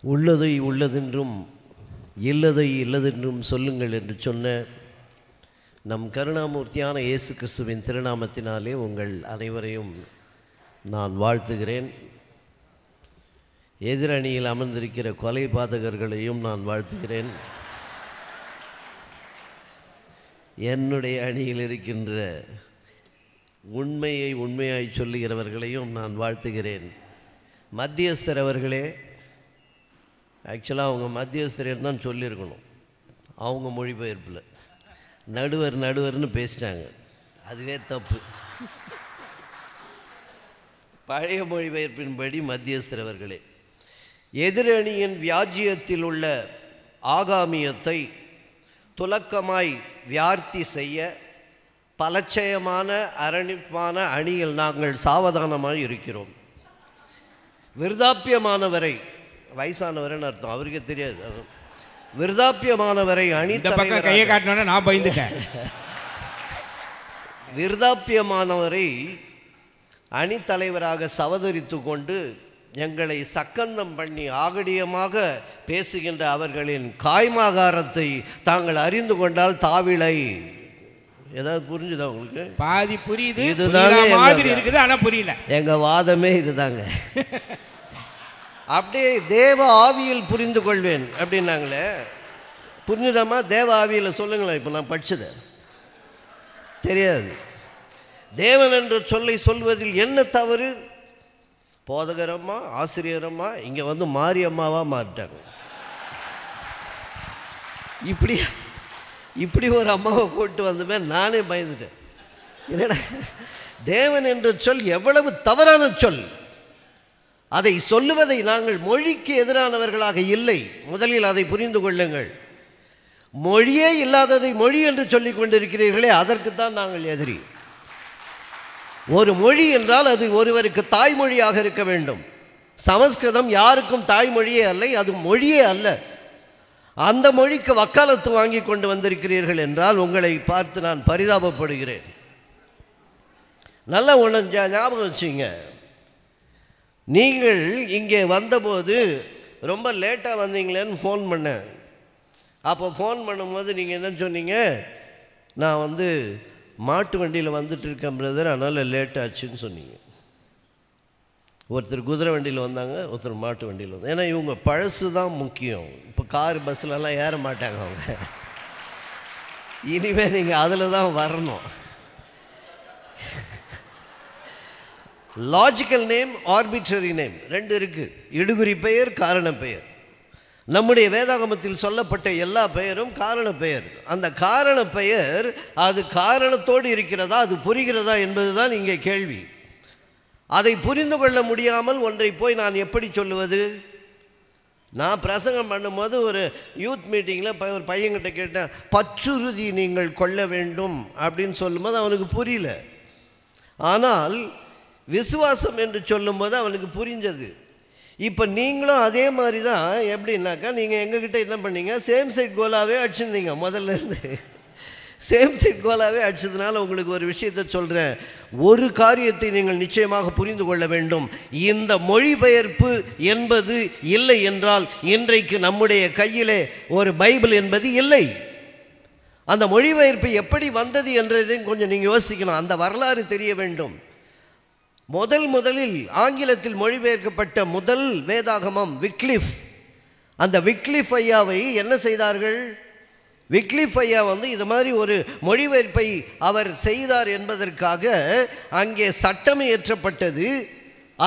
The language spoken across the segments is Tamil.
உள்ளதை உள்ளதென்றும் இல்லதை இல்லதென்றும் சொல்லுங்கள் என்று சொன்ன நம் கருணாமூர்த்தியான இயேசு கிறிஸ்துவின் திருநாமத்தினாலே உங்கள் அனைவரையும் நான் வாழ்த்துகிறேன். எதிரணியில் அமர்ந்திருக்கிற கொலை பாதகர்களையும் நான் வாழ்த்துகிறேன். என்னுடைய அணியில் இருக்கின்ற உண்மையை உண்மையாய் சொல்லுகிறவர்களையும் நான் வாழ்த்துகிறேன். மத்தியஸ்தர் அவர்களே, ஆக்சுவலாக அவங்க மத்தியஸ்தர் தான் சொல்லியிருக்கணும். அவங்க மொழிபெயர்ப்பில் நடுவர்னு பேசிட்டாங்க, அதுவே தப்பு. பழைய மொழிபெயர்ப்பின்படி மத்தியஸ்தர் அவர்களே, எதிரணியின் வியாஜ்யத்தில் உள்ள ஆகாமியத்தை துலக்கமாய் வியார்த்தி செய்ய பலட்சயமான அரணிப்பான அணியில் நாங்கள் சாவதானமாய் இருக்கிறோம். விருதாப்பியமானவரை, வயசானவர்னு அர்த்தம், அவருக்கே தெரியாது, விருதாப்பியமானவரை கையை காட்டினோட நான் பயந்துட்டேன். விருதாப்பியமானவரை அணித்தலைவராக சவதரித்து கொண்டு எங்களை சக்கந்தம் பண்ணி ஆகடியமாக பேசுகின்ற அவர்களின் காய்மாகாரத்தை தாங்கள் அறிந்து கொண்டால் தாவிளை. ஏதாவது புரிஞ்சுதா உங்களுக்கு? பாதி புரியுது, இதுதாங்க மாதிரி இருக்குது, ஆனா புரியல. எங்க வாதமே இதுதாங்க. அப்படியே தேவ ஆவியில் புரிந்து கொள்வேன் அப்படின்னாங்களே, புரிஞ்சுதாம்மா? தேவ ஆவியில் சொல்லுங்களேன். இப்போ நான் படிச்சது தெரியாது. தேவன் என்ற சொல்லை சொல்வதில் என்ன தவறு? போதகரம்மா, ஆசிரியரம்மா, இங்கே வந்து மாரியம்மாவாக மாறிட்டாங்க. இப்படி ஒரு அம்மாவை கூட்டு வந்தமே நானே பயந்துட்டேன். என்னடா, தேவன் என்ற சொல் எவ்வளவு தவறான சொல்! அதை சொல்லுவதை நாங்கள் மொழிக்கு எதிரானவர்களாக இல்லை. முதலில் அதை புரிந்து கொள்ளுங்கள். மொழியே இல்லாததை மொழி என்று சொல்லிக் கொண்டிருக்கிறீர்களே, அதற்குத்தான் நாங்கள் எதிரி. ஒரு மொழி என்றால் அது ஒருவருக்கு தாய்மொழியாக இருக்க வேண்டும். சமஸ்கிருதம் யாருக்கும் தாய்மொழியே அல்ல, அது மொழியே அல்ல. அந்த மொழிக்கு வக்காலத்து வாங்கி கொண்டு வந்திருக்கிறீர்கள் என்றால் உங்களை பார்த்து நான் பரிதாபப்படுகிறேன். நல்லா ஒன்று ஞாபகம் வச்சுங்க. நீங்கள் இங்கே வந்தபோது ரொம்ப லேட்டாக வந்தீங்களேன்னு ஃபோன் பண்ணேன். அப்போ ஃபோன் பண்ணும்போது நீங்கள் என்ன சொன்னீங்க? நான் வந்து மாட்டு வண்டியில் வந்துட்டு இருக்கேன் பிரதர், அதனால் லேட் ஆச்சுன்னு சொன்னீங்க. ஒருத்தர் குதிரை வண்டியில் வந்தாங்க, ஒருத்தர் மாட்டு வண்டியில் வந்தாங்க. ஏன்னா இவங்க பழசு தான் முக்கியம். இப்போ கார் பஸ்லலாம் ஏற மாட்டாங்க அவங்க. இனிமேல் நீங்கள் அதில் தான் வரணும். லாஜிக்கல் நேம், ஆர்பிட்ரரி நேம் ரெண்டு இருக்குது. இடுகுறி பெயர், காரண பெயர். நம்முடைய வேதாகமத்தில் சொல்லப்பட்ட எல்லா பெயரும் காரண பெயர். அந்த காரண பெயர் அது காரணத்தோடு இருக்கிறதா, அது புரிகிறதா என்பதுதான் இங்கே கேள்வி. அதை புரிந்து கொள்ள முடியாமல் ஒன்றை போய் நான் எப்படி சொல்லுவது? நான் பிரசங்கம் பண்ணும்போது ஒரு யூத் மீட்டிங்கில் ஒரு பையன்கிட்ட கேட்டேன், பற்றுறுதி நீங்கள் கொள்ள வேண்டும் அப்படின்னு சொல்லும்போது அவனுக்கு புரியல. ஆனால் விசுவாசம் என்று சொல்லும்போது அவனுக்கு புரிஞ்சது. இப்போ நீங்களும் அதே மாதிரி தான். எப்படின்னாக்கா, நீங்கள் எங்ககிட்ட என்ன பண்ணீங்க? சேம் சைட் கோலாவே அடிச்சிருந்தீங்க. முதல்ல இருந்து சேம் சைட் கோலாவே அடிச்சதுனால உங்களுக்கு ஒரு விஷயத்தை சொல்கிறேன். ஒரு காரியத்தை நீங்கள் நிச்சயமாக புரிந்து கொள்ள வேண்டும். இந்த மொழிபெயர்ப்பு என்பது இல்லை என்றால் இன்றைக்கு நம்முடைய கையிலே ஒரு பைபிள் என்பது இல்லை. அந்த மொழிபெயர்ப்பு எப்படி வந்தது என்றதையும் கொஞ்சம் நீங்கள் யோசிக்கணும். அந்த வரலாறு தெரிய வேண்டும். முதலில் ஆங்கிலத்தில் மொழிபெயர்க்கப்பட்ட முதல் வேதாகமம் விக்லிஃப். அந்த விக்லிஃப் ஐயாவை என்ன செய்தார்கள்? விக்லிஃப் ஐயா வந்து இது மாதிரி ஒரு மொழிபெயர்ப்பை அவர் செய்தார் என்பதற்காக அங்கே சட்டம் இயற்றப்பட்டது.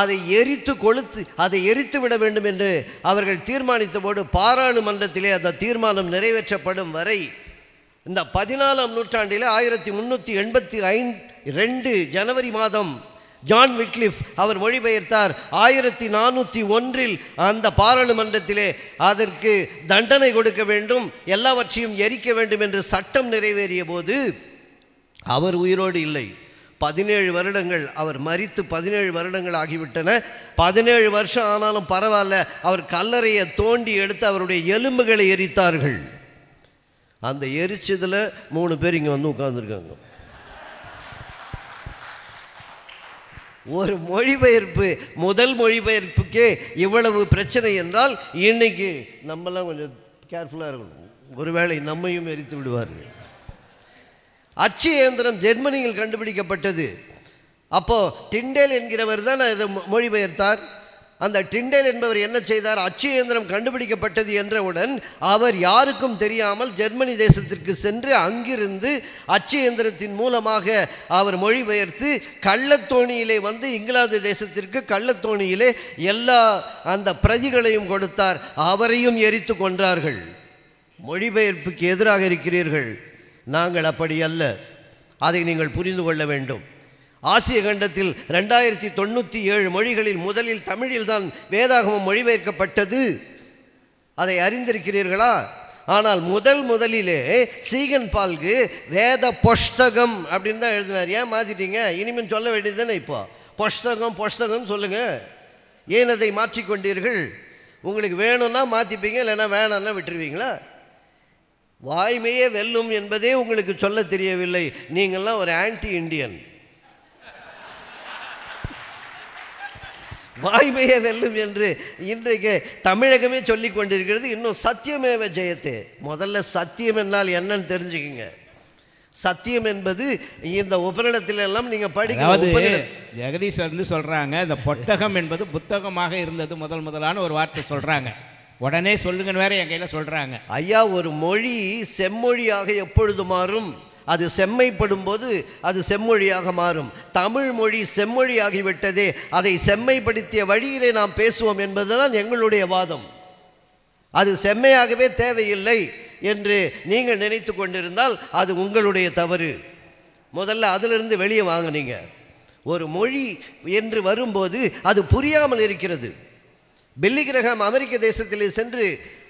அதை எரித்து விட வேண்டும் என்று அவர்கள் தீர்மானித்த போது பாராளுமன்றத்திலே அந்த தீர்மானம் நிறைவேற்றப்படும் வரை இந்த 14ஆம் நூற்றாண்டில் 1382 ஜனவரி மாதம் ஜான் விக்லிஃப் அவர் மொழிபெயர்த்தார். 1401 அந்த பாராளுமன்றத்திலே அதற்கு தண்டனை கொடுக்க வேண்டும், எல்லாவற்றையும் எரிக்க வேண்டும் என்று சட்டம் நிறைவேறிய போது அவர் உயிரோடு இல்லை. 17 வருடங்கள், அவர் மரித்து 17 வருடங்கள் ஆகிவிட்டன. 17 வருஷம் ஆனாலும் பரவாயில்ல, அவர் கல்லறையை தோண்டி எடுத்து அவருடைய எலும்புகளை எரித்தார்கள். அந்த எரிச்சதில் 3 பேர் இங்கே வந்து உட்கார்ந்துருக்காங்க. ஒரு மொழிபெயர்ப்பு, முதல் மொழிபெயர்ப்புக்கே இவ்வளவு பிரச்சனை என்றால் இன்னைக்கு நம்மலாம் கொஞ்சம் கேர்ஃபுல்லாக இருக்கணும். ஒருவேளை நம்மையும் எரித்து விடுவார்கள். அச்சு இயந்திரம் ஜெர்மனியில் கண்டுபிடிக்கப்பட்டது. அப்போது டிண்டேல் என்கிறவர் தான் இதை மொழிபெயர்த்தார். அந்த டிண்டேல் என்பவர் என்ன செய்தார்? அச்சு இயந்திரம் கண்டுபிடிக்கப்பட்டது என்றவுடன் அவர் யாருக்கும் தெரியாமல் ஜெர்மனி தேசத்திற்கு சென்று அங்கிருந்து அச்சு இயந்திரத்தின் மூலமாக அவர் மொழிபெயர்த்து கள்ளத்தோணியிலே வந்து இங்கிலாந்து தேசத்திற்கு கள்ளத்தோணியிலே எல்லா அந்த பிரதிகளையும் கொடுத்தார். அவரையும் எரித்து கொன்றார்கள். மொழிபெயர்ப்புக்கு எதிராக இருக்கிறீர்கள். நாங்கள் அப்படி அல்ல. அதை நீங்கள் புரிந்து கொள்ள வேண்டும். ஆசிய கண்டத்தில் 2097 மொழிகளில் முதலில் தமிழில் தான் வேதாகமம் மொழிபெயர்க்கப்பட்டது. அதை அறிந்திருக்கிறீர்களா? ஆனால் முதலிலே சீகன் பால்கு வேத புஸ்தகம் அப்படின்னு தான் எழுதினார். ஏன் மாற்றிட்டீங்க? இனிமேல் சொல்ல வேண்டியது தானே. இப்போ புஸ்தகம் சொல்லுங்கள். ஏன் அதை மாற்றிக்கொண்டீர்கள்? உங்களுக்கு வேணும்னா மாற்றிப்பீங்க, இல்லைன்னா வேணான்னா விட்டுருவீங்களா? வாய்மையே வெல்லும் என்பதே உங்களுக்கு சொல்ல தெரியவில்லை. நீங்கள்லாம் ஒரு ஆன்டி இண்டியன். வாய்மையே வெல்லும் என்று இன்றைக்கு தமிழகமே சொல்லி கொண்டிருக்கிறது. இன்னும் சத்தியமேவ ஜெயத்தே. முதல்ல சத்தியம் என்னால் என்னன்னு தெரிஞ்சுக்கிங்க. சத்தியம் என்பது இந்த உபநிடத்திலெல்லாம் நீங்கள் படிக்க. ஜெகதீஷ் வந்து சொல்கிறாங்க, இந்த பொட்டகம் என்பது புத்தகமாக இருந்தது முதலான ஒரு வார்த்தை சொல்கிறாங்க. உடனே சொல்லுங்கன்னு வேற என் கையில் சொல்கிறாங்க. ஐயா, ஒரு மொழி செம்மொழியாக எப்பொழுது மாறும்? அது செம்மைப்படும் போது அது செம்மொழியாக மாறும். தமிழ் மொழி செம்மொழியாகிவிட்டதே, அதை செம்மைப்படுத்திய வழியிலே நாம் பேசுவோம் என்பதுதான் எங்களுடைய வாதம். அது செம்மையாகவே தேவையில்லை என்று நீங்கள் நினைத்து கொண்டிருந்தால் அது உங்களுடைய தவறு. முதல்ல அதிலிருந்து வெளியே வாங்கினீங்க. ஒரு மொழி என்று வரும்போது அது புரியாமல் இருக்கிறது. பில்லி கிரஹாம் அமெரிக்க தேசத்திலே சென்று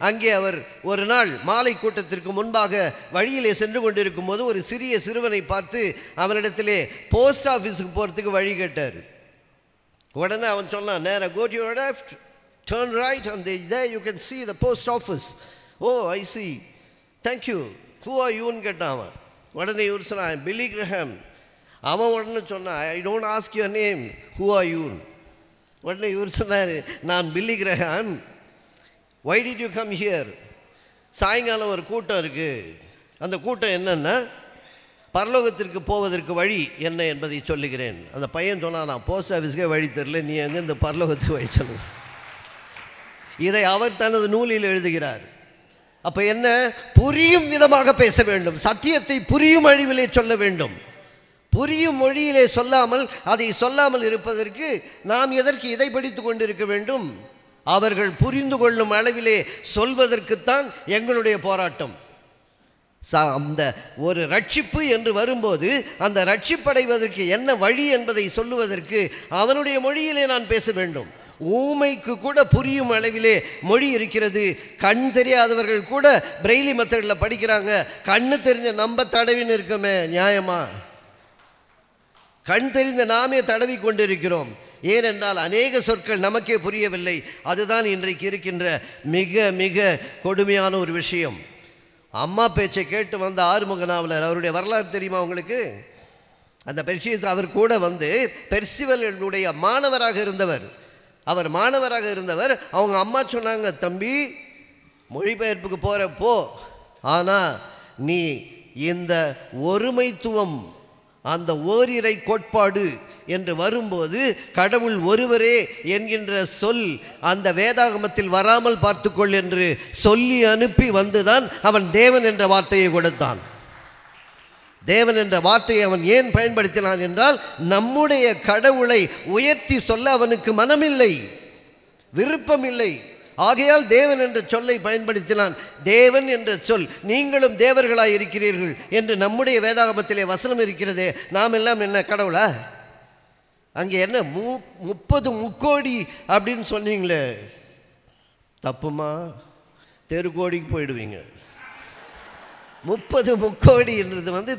அங்கே அவர் ஒரு நாள் மாலை கூட்டத்திற்கு முன்பாக வழியிலே சென்று கொண்டிருக்கும் போது ஒரு சிறிய சிறுவனை பார்த்து அவனிடத்திலே போஸ்ட் ஆஃபீஸுக்கு போகிறதுக்கு வழி கேட்டார். உடனே அவன் சொன்னான், நேராக go to your left, turn right and there you can see the post office. Oh, I see. Thank you. Who are you ன்னு கேட்டான் அவன். உடனே இவர் சொன்னான், பில்லி கிரஹாம். அவன் உடனே சொன்னான், I don't ask your name. Who are you? உடனே இவர் சொன்னார், நான் பில்லி Graham. why did you come here? சாயங்காலம் ஒரு கூட்டம் இருக்குது. அந்த கூட்டம் என்னன்னா பரலோகத்திற்கு போவதற்கு வழி என்ன என்பதை சொல்லுகிறேன். அந்த பையன் சொன்னான், நான் போஸ்ட் ஆஃபீஸ்க்கே வழி தெரியல, நீ எங்கே இந்த பரலோகத்துக்கு வழி சொல்லு. இதை அவர் தனது நூலில் எழுதுகிறார். அப்போ என்ன? புரியும் விதமாக பேச வேண்டும். சத்தியத்தை புரியும் அழிவிலே சொல்ல வேண்டும். புரியும் மொழியிலே சொல்லாமல் அதை சொல்லாமல் இருப்பதற்கு நாம் எதற்கு இதை படித்து கொண்டிருக்க வேண்டும்? அவர்கள் புரிந்து கொள்ளும் அளவிலே சொல்வதற்குத்தான் எங்களுடைய போராட்டம். அந்த ஒரு ரட்சிப்பு என்று வரும்போது அந்த ரட்சிப்படைவதற்கு என்ன வழி என்பதை சொல்லுவதற்கு அவனுடைய மொழியிலே நான் பேச வேண்டும். ஊமைக்கு கூட புரியும் அளவிலே மொழி இருக்கிறது. கண் தெரியாதவர்கள் கூட பிரெய்லி மெத்தடில் படிக்கிறாங்க. கண்ணு தெரிஞ்ச நம்ம தடவின்னு இருக்கமே, நியாயமா? கண் தெரிந்த நாமே தடவி கொண்டிருக்கிறோம். ஏனென்றால் அநேக சொற்கள் நமக்கே புரியவில்லை. அதுதான் இன்றைக்கு இருக்கின்ற மிக மிக கொடுமையான ஒரு விஷயம். அம்மா பேச்சை கேட்டு வந்த ஆறுமுக நாவலர், அவருடைய வரலாறு தெரியுமா உங்களுக்கு? அந்த பெர்சியஸ் அவர் கூட வந்து பெர்சிவலுடைய மாணவராக இருந்தவர். அவர் மாணவராக இருந்தவர். அவங்க அம்மா சொன்னாங்க, தம்பி மொழிபெயர்ப்புக்கு போகிறப்போ ஆனால் நீ இந்த ஒருமைத்துவம், அந்த ஓரிரை கோட்பாடு என்று வரும்போது கடவுள் ஒருவரே என்கின்ற சொல் அந்த வேதாகமத்தில் வராமல் பார்த்துக்கொள் என்று சொல்லி அனுப்பி வந்துதான் அவன் தேவன் என்ற வார்த்தையை கொடுத்தான். தேவன் என்ற வார்த்தையை அவன் ஏன் பயன்படுத்தினான் என்றால், நம்முடைய கடவுளை உயர்த்தி சொல்ல அவனுக்கு மனமில்லை, விருப்பமில்லை. ஆகையால் தேவன் என்ற சொல்லை பயன்படுத்தினான். தேவன் என்ற சொல், நீங்களும் தேவர்களாய் இருக்கிறீர்கள் என்று நம்முடைய வேதாகமத்திலே வசனம் இருக்கிறதே. நாம் எல்லாம் என்ன கடவுளா? அங்கே என்ன 30 முக்கோடி அப்படின்னு சொன்னீங்களே, தப்புமா? தெருக்கோடிக்கு போயிடுவீங்க. 30 முக்கோடி என்றது வந்து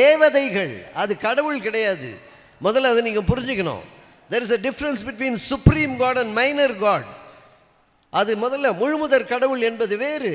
தேவதைகள், அது கடவுள் கிடையாது. முதல்ல அதை நீங்கள் புரிஞ்சுக்கணும். there is a difference between supreme God and minor God. அது முதல்ல முழுமுதற் கடவுள் என்பது வேறு.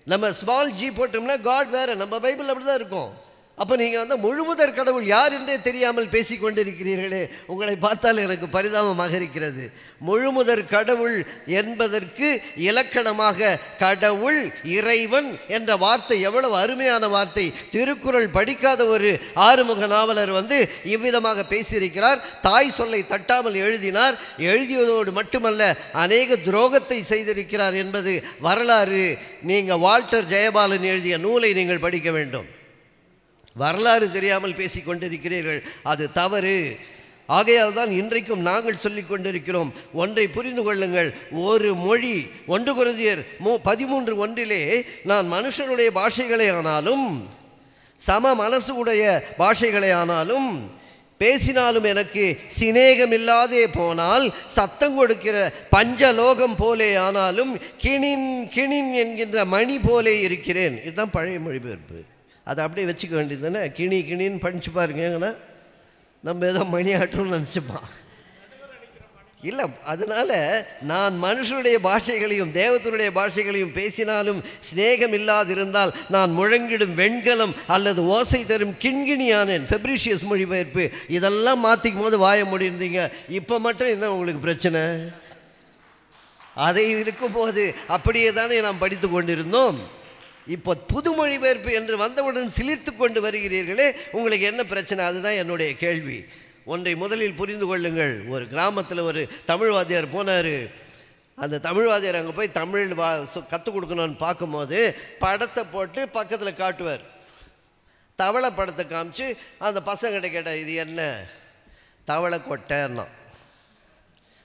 நம்ம ஸ்மால் ஜி போட்டோம்னா காட் வேறு. நம்ம பைபிள் அப்படி தான் இருக்கும். அப்போ நீங்கள் வந்து முழுமுதற் கடவுள் யார் என்றே தெரியாமல் பேசிக்கொண்டிருக்கிறீர்களே, உங்களை பார்த்தால் எனக்கு பரிதாபமாக இருக்கிறது. முழுமுதற் கடவுள் என்பதற்கு இலக்கணமாக கடவுள், இறைவன் என்ற வார்த்தை எவ்வளவு அருமையான வார்த்தை. திருக்குறள் படிக்காத ஒரு ஆறுமுக நாவலர் வந்து இவ்விதமாக பேசியிருக்கிறார். தாய் சொல்லை தட்டாமல் எழுதினார். எழுதியதோடு மட்டுமல்ல, அநேக துரோகத்தை செய்திருக்கிறார் என்பது வரலாறு. நீங்கள் வால்டர் ஜெயபாலன் எழுதிய நூலை நீங்கள் படிக்க வேண்டும். வரலாறு தெரியாமல் பேசிக்கொண்டிருக்கிறீர்கள், அது தவறு. ஆகையால் தான் இன்றைக்கும் நாங்கள் சொல்லிக் கொண்டிருக்கிறோம், ஒன்றை புரிந்து கொள்ளுங்கள். ஒரு மொழி 1 கொரிந்தியர் 13:1 நான் மனுஷனுடைய பாஷைகளை ஆனாலும் சம மனசு உடைய பாஷைகளை ஆனாலும் பேசினாலும் எனக்கு சிநேகமில்லாதே போனால் சத்தம் கொடுக்கிற பஞ்சலோகம் போலே ஆனாலும் கிணின் கிணின் என்கின்ற மணி போலே இருக்கிறேன். இதுதான் பழைய மொழிபெயர்ப்பு. அதை அப்படியே வச்சுக்க வேண்டியது தானே. கிணி கிணின்னு படிச்சு பாருங்கன்னா நம்ம ஏதோ மணி ஆட்டோம்னு நினச்சிப்பான். இல்லை, அதனால் நான் மனுஷனுடைய பாஷைகளையும் தேவதனுடைய பாஷைகளையும் பேசினாலும் சிநேகம் இல்லாதிருந்தால் நான் முழங்கிடும் வெண்கலம் அல்லது ஓசை தரும் கிண்கிணியானேன். ஃபெப்ரிஷியஸ் மொழிபெயர்ப்பு. இதெல்லாம் மாற்றிக்கும் போது வாய முடிந்தீங்க. இப்போ மட்டும் என்ன உங்களுக்கு பிரச்சனை? அதை இருக்கும்போது அப்படியே தானே நாம் படித்து கொண்டிருந்தோம். இப்போ புது மொழிபெயர்ப்பு என்று வந்தவுடன் சிலிர்த்து கொண்டு வருகிறீர்களே, உங்களுக்கு என்ன பிரச்சனை? அதுதான் என்னுடைய கேள்வி. ஒன்றை முதலில் புரிந்து கொள்ளுங்கள். ஒரு கிராமத்தில் ஒரு தமிழ்வாதியார் போனார். அந்த தமிழ்வாதியார் அங்கே போய் தமிழ் கற்றுக் கொடுக்கணும்னு பார்க்கும்போது படத்தை போட்டு பக்கத்தில் காட்டுவார். தவளை படத்தை காமிச்சு அந்த பசங்கிட்ட கேட்டால் இது என்ன? தவளை கொட்டைன்னா.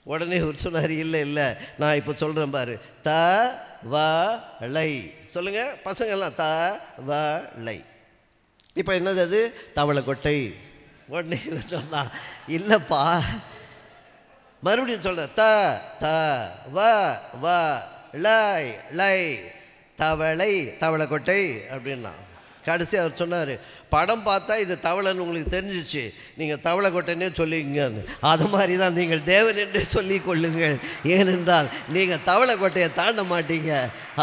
உடனே ஒரு சொன்னார், இல்லை நான் இப்போ சொல்கிறேன் பாரு, த வ லை சொல்லுங்கள் பசங்கள்லாம், த வ லை. இப்போ என்னது அது? தவளை கொட்டை. உடனே சொன்னா, இல்லைப்பா மறுபடியும் சொல்கிறேன், த த வ வ லை லை தவளை தவளை கொட்டை அப்படின்னா. கடைசி அவர் சொன்னார், படம் பார்த்தா இது தவளைன்னு உங்களுக்கு தெரிஞ்சிச்சு, நீங்கள் தவளை கொட்டைன்னே சொல்லிங்கன்னு. அது மாதிரி தான் நீங்கள் தேவன் என்றே சொல்லிக் கொள்ளுங்கள். ஏனென்றால் நீங்கள் தவளை கொட்டையை தாண்ட மாட்டீங்க.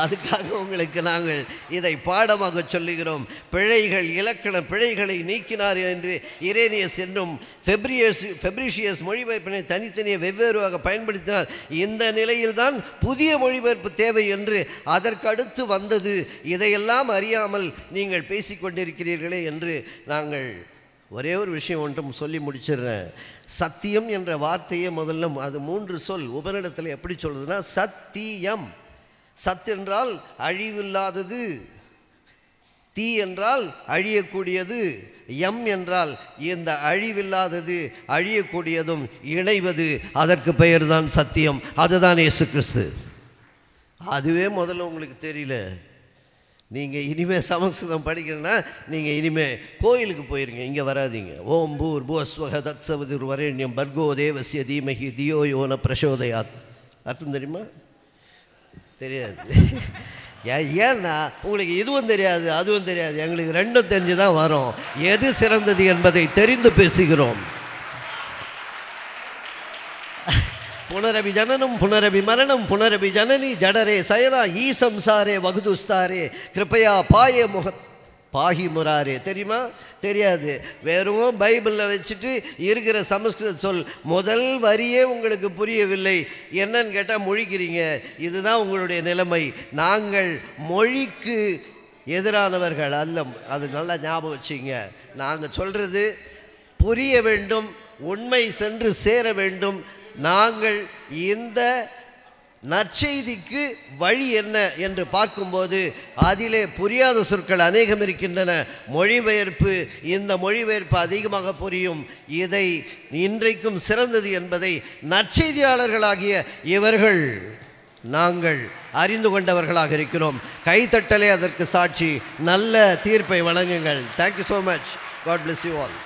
அதுக்காக உங்களுக்கு நாங்கள் இதை பாடமாக சொல்லுகிறோம். பிழைகள், இலக்கண பிழைகளை நீக்கினார் என்று இரேனியஸ் என்னும் ஃபெப்ரிஷியஸ் மொழிபெயர்ப்பினை தனித்தனியே வெவ்வேறுவாக பயன்படுத்தினார். இந்த நிலையில்தான் புதிய மொழிபெயர்ப்பு தேவை என்று அதற்கடுத்து வந்தது. இதையெல்லாம் அறியாமல் நீங்கள் பேசிக்கொண்டிருக்கிறீர்களே என்று நாங்கள் ஒரே ஒரு விஷயம் ஒன்றும் சொல்லி முடிச்சிடுறேன். சத்தியம் என்ற வார்த்தையே முதல்ல அது 3 சொல். உபநிடத்தில் எப்படி சொல்லுதுன்னா, சத்தியம். சத் என்றால் அழிவில்லாதது, தீ என்றால் அழியக்கூடியது, எம் என்றால் இந்த அழிவில்லாதது அழியக்கூடியதும் இணைவது. அதற்கு பெயர்தான் சத்தியம். அதுதான் இயேசு கிறிஸ்து. அதுவே முதல்ல உங்களுக்கு தெரியல. நீங்கள் இனிமேல் சமஸ்கிருதம் படிக்கிறேன்னா நீங்கள் இனிமேல் கோயிலுக்கு போயிருங்க, இங்கே வராதிங்க. ஓம் பூர் பூஸ்வக தத்சவதிர் வரேண்யம் பர்கோ தேவசிய தீமகி தியோ யோன பிரசோதயாத். அர்த்தம் தெரியுமா? தெரியாது. ஏன்னா உங்களுக்கு இதுவும் தெரியாது அதுவும் தெரியாது. எங்களுக்கு ரெண்டும் தெரிஞ்சு தான் வரும். எது சிறந்தது என்பதை தெரிந்து பேசுகிறோம். புனரபி ஜனனம் புனரபி மரணம் புனரபி ஜனனி ஜடரே சயனா ஈ சம்சாரே வகுதுஸ்தாரே கிருப்பையா பாயே முக பாகி முராரே. தெரியுமா? தெரியாது. வெறும் பைபிளில் வச்சுட்டு இருக்கிற சமஸ்கிருத சொல் முதல் வரியே உங்களுக்கு புரியவில்லை. என்னன்னு கேட்டால் முழிக்கிறீங்க. இதுதான் உங்களுடைய நிலைமை. நாங்கள் மொழிக்கு எதிரானவர்கள் அல்ல. அது நல்லா ஞாபகம் வச்சுங்க. நாங்கள் சொல்கிறது புரிய வேண்டும், உண்மை சென்று சேர வேண்டும். நாங்கள் இந்த நற்செய்திக்கு வழி என்ன என்று பார்க்கும்போது அதிலே புரியாத சொற்கள் அநேகம் இருக்கின்றன. மொழிபெயர்ப்பு, இந்த மொழிபெயர்ப்பு அதிகமாக புரியும். இதை இன்றைக்கும் சிறந்தது என்பதை நற்செய்தியாளர்களாகிய இவர்கள் நாங்கள் அறிந்து கொண்டவர்களாக இருக்கிறோம். கைத்தட்டலே அதற்கு சாட்சி. நல்ல தீர்ப்பை வழங்குங்கள். Thank you so much. God bless you all.